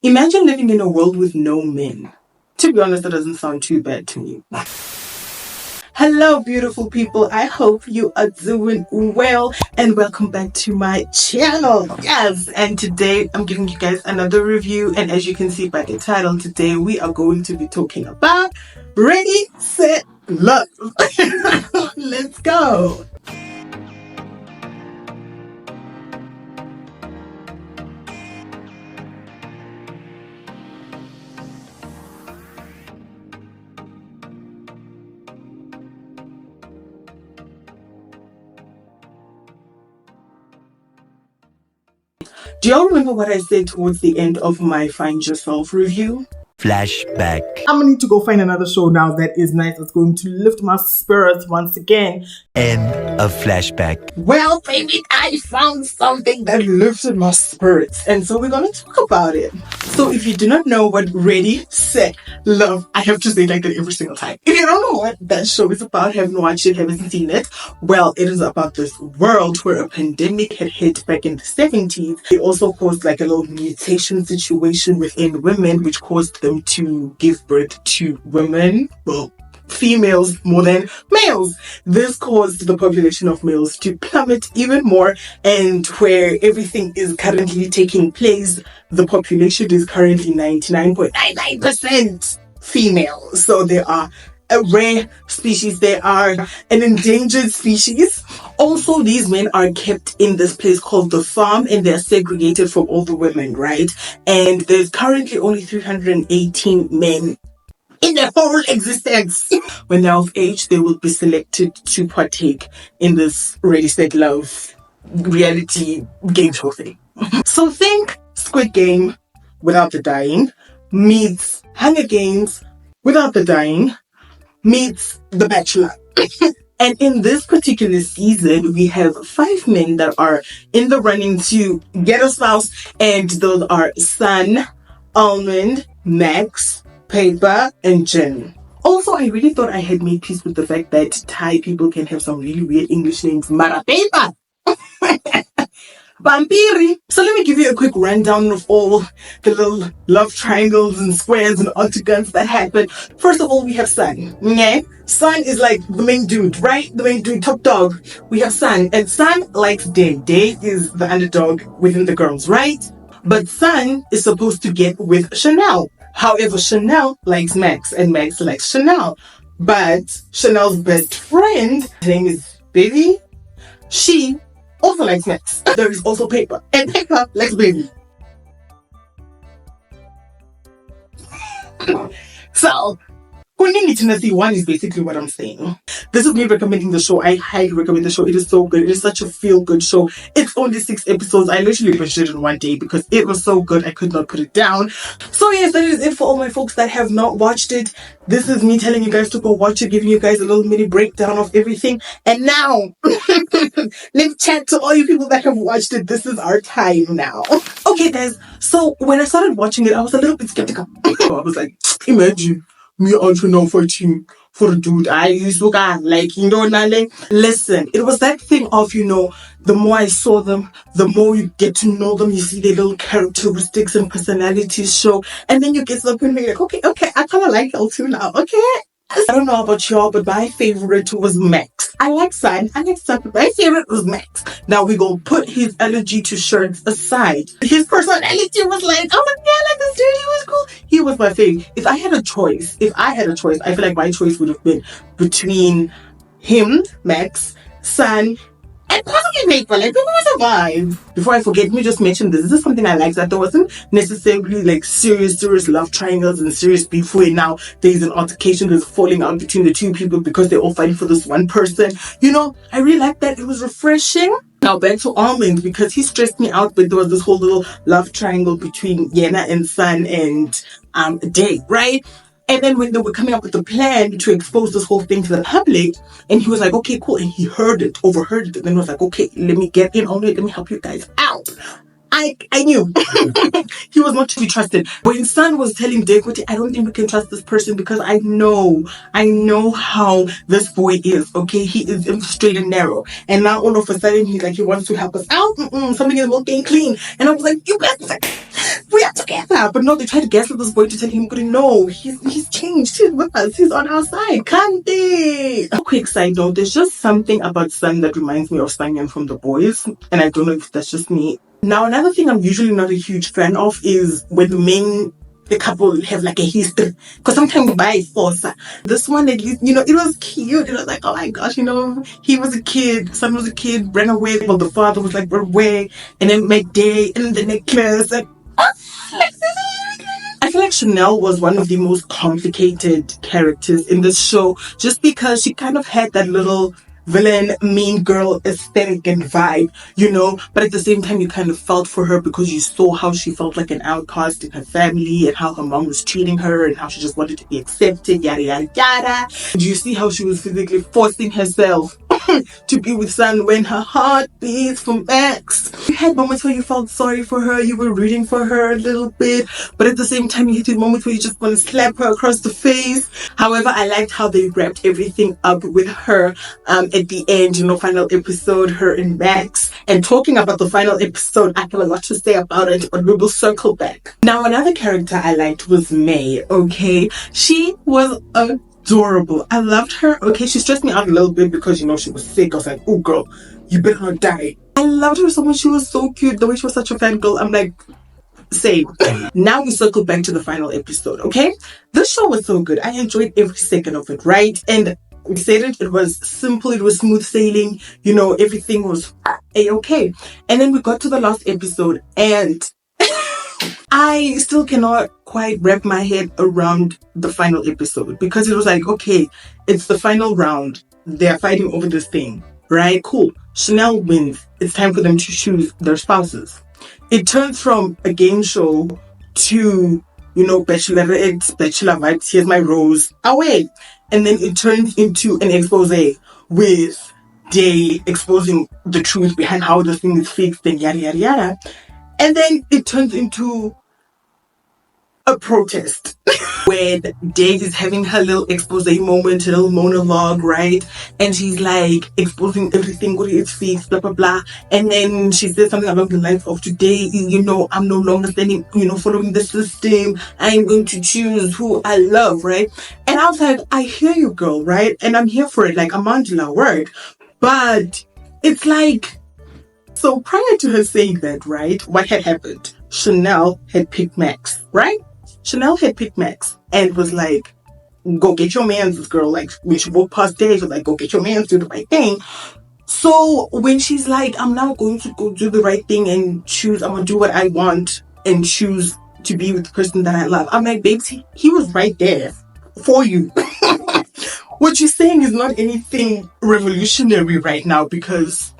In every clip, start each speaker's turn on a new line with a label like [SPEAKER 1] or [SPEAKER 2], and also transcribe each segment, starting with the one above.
[SPEAKER 1] Imagine living in a world with no men. To be honest, that doesn't sound too bad to me. Hello, beautiful people. I hope you are doing well and welcome back to my channel. Yes, and today I'm giving you guys another review. And as you can see by the title, today we are going to be talking about Ready, Set, Love. Let's go. Do y'all remember what I said towards the end of my Find Yourself review?
[SPEAKER 2] Flashback.
[SPEAKER 1] I'm gonna need to go find another show now that is nice. It's going to lift my spirits once again.
[SPEAKER 2] End of flashback.
[SPEAKER 1] Well, baby, I found something that lifted my spirits, and so we're gonna talk about it. So if you do not know what Ready, Set, Love, I have to say like that every single time. If you don't know what that show is about, haven't watched it, haven't seen it, well, it is about this world where a pandemic had hit back in the 70s. It also caused like a little mutation situation within women, which caused them to give birth to women, well, females more than males. This caused the population of males to plummet even more, and where everything is currently taking place, the population is currently 99.99% female. So there are a rare species, there are an endangered species. Also, these men are kept in this place called the farm, and they're segregated from all the women, right? And there's currently only 318 men in their whole existence. When they're of age, they will be selected to partake in this Ready, Set, Love reality game show thing. So think Squid Game without the dying meets Hunger Games without the dying meets The Bachelor. And in this particular season, we have 5 men that are in the running to get a spouse, and those are Sun, Almond, Max, Paper, and Jen. Also, I really thought I had made peace with the fact that Thai people can have some really weird English names. Mara Paper! Vampiri. So let me give you a quick rundown of all the little love triangles and squares and octagons that happen. First of all, we have Sun. Okay? Sun is like the main dude, right? The main dude, top dog. We have Sun, and Sun likes Day. Day is the underdog within the girls, right? But Sun is supposed to get with Chanel. However, Chanel likes Max, and Max likes Chanel. But Chanel's best friend, her name is Baby, she also likes Max. There is also Paper, and Paper likes Baby. So, Tennessee 1 is basically what I'm saying. This is me recommending the show. I highly recommend the show. It is so good. It is such a feel-good show. It's only 6 episodes. I literally finished it in one day because it was so good I could not put it down. So yes, that is it for all my folks that have not watched it. This is me telling you guys to go watch it, giving you guys a little mini breakdown of everything. And now, let's chat to all you people that have watched it. This is our time now. Okay guys, so when I started watching it, I was a little bit skeptical. I was like, imagine me and Chanel fighting for a dude. I used to like, Nale. Listen, it was that thing of, the more I saw them, the more you get to know them, you see their little characteristics and personalities show, and then you get something like, okay, I kind of like y'all too now, okay? I don't know about y'all, but my favorite was Max. I like Sun, but my favorite was Max. Now we gonna put his allergy to shirts aside. His personality was like, oh my god, like this dude, he was cool. He was my favorite. If I had a choice, I feel like my choice would have been between him, Max, Sun, and possibly Paper. Like, Paper was a vibe. Before I forget, let me just mention this. This is something I liked, that there wasn't necessarily like serious love triangles and serious beef where now there's an altercation that's falling out between the two people because they're all fighting for this one person. I really liked that. It was refreshing. Now back to Almond, because he stressed me out, but there was this whole little love triangle between Yena and Sun and Day, right? And then when they were coming up with the plan to expose this whole thing to the public, and he was like, okay, cool. And he overheard it. And then was like, okay, let me get in on it. Let me help you guys out. I knew he was not to be trusted. When Sun was telling Dekote, I don't think we can trust this person because I know how this boy is. Okay, he is straight and narrow, and now all of a sudden he's like he wants to help us out. Something is working clean, and I was like, you guys, we are together. But no, they tried to gaslight this boy to tell him, no, he's changed. He's with us. He's on our side. Kanti. A quick side note: there's just something about Sun that reminds me of Sanyan from The Boys, and I don't know if that's just me. Now, another thing I'm usually not a huge fan of is when the couple have like a history. Because sometimes by force, this one at least, it was cute. It was like, oh my gosh, he was a kid, Son was a kid, ran away. Well, the father was like, ran away, and then Day, and the necklace, and I feel like Chanel was one of the most complicated characters in this show just because she kind of had that little villain, mean girl aesthetic and vibe, but at the same time you kind of felt for her because you saw how she felt like an outcast in her family and how her mom was treating her and how she just wanted to be accepted, yada yada yada. Do you see how she was physically forcing herself to be with Sun when her heart beats for Max? You had moments where you felt sorry for her, you were rooting for her a little bit, but at the same time you hit moments where you just want to slap her across the face. However, I liked how they wrapped everything up with her at the end, final episode, her and Max. And talking about the final episode, I have a lot to say about it, but we will circle back. Now, another character I liked was May, okay? She was adorable. I loved her. Okay, she stressed me out a little bit because, she was sick. I was like, oh, girl, you better not die. I loved her so much. She was so cute. The way she was such a fangirl. I'm like, same. Now we circle back to the final episode, okay? This show was so good. I enjoyed every second of it, right? And we said it was simple, it was smooth sailing, everything was a-okay. And then we got to the last episode and I still cannot quite wrap my head around the final episode because it was like, okay, it's the final round. They're fighting over this thing, right? Cool. Chanel wins. It's time for them to choose their spouses. It turns from a game show to, bachelorette, bachelor vibes, here's my rose, away. And then it turns into an expose with Day exposing the truth behind how the thing is fixed and yada yada yada. And then it turns into a protest when Day is having her little expose moment, her little monologue, right? And she's like exposing everything, what is fixed, blah blah blah. And then she says something along the lines of, today, I'm no longer standing, following the system. I'm going to choose who I love, right? And I was like, I hear you, girl, right? And I'm here for it, like Amandla work. But it's like, so prior to her saying that, right, what had happened? Chanel had picked Max, right? Chanel had picked Max and was like, go get your man's, girl. Like, when she walked past Day, she was like, go get your man's, do the right thing. So when she's like, I'm now going to go do the right thing and choose, I'm going to do what I want and choose to be with the person that I love. I'm like, babes, he was right there for you. What you're saying is not anything revolutionary right now because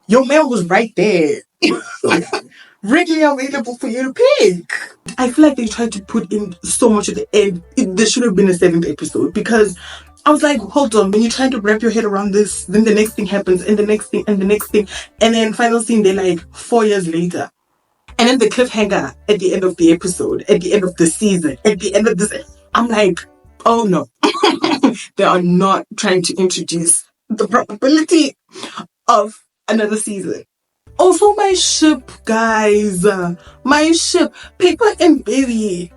[SPEAKER 1] your man was right there. Readily available for you to pick. I feel like they tried to put in so much at the end. There should have been a 7th episode because I was like, hold on, when you're trying to wrap your head around this, then the next thing happens and the next thing and the next thing. And then final scene, they're like 4 years later. And then the cliffhanger at the end of the episode, at the end of the season, at the end of this, I'm like, oh no. They are not trying to introduce the probability of another season. Also, my ship, guys. My ship. Paper and Baby.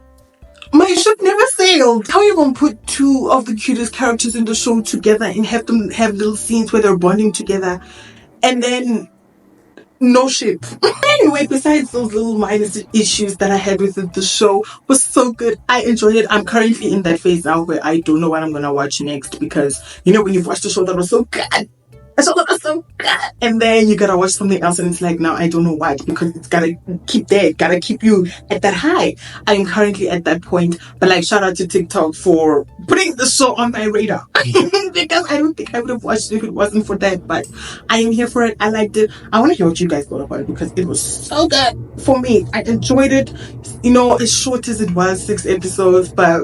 [SPEAKER 1] My ship never sailed. How you gonna put two of the cutest characters in the show together and have them have little scenes where they're bonding together and then no ship? Anyway, besides those little minor issues that I had with it, the show was so good. I enjoyed it. I'm currently in that phase now where I don't know what I'm gonna watch next because, when you've watched a show that was so good, and then you gotta watch something else and it's like, now I don't know what, because it's gotta keep there, gotta keep you at that high. I am currently at that point, but like, shout out to TikTok for putting the show on my radar because I don't think I would have watched it if it wasn't for that, but I am here for it. I liked it. I want to hear what you guys thought about it because it was so good for me. I enjoyed it, as short as it was, 6 episodes, but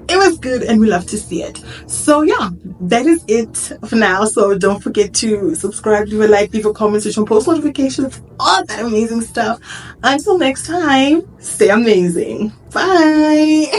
[SPEAKER 1] it was good and we love to see it. So yeah, that is it for now. So don't forget to subscribe, leave a like, leave a comment, switch on post notifications, all that amazing stuff. Until next time, stay amazing. Bye.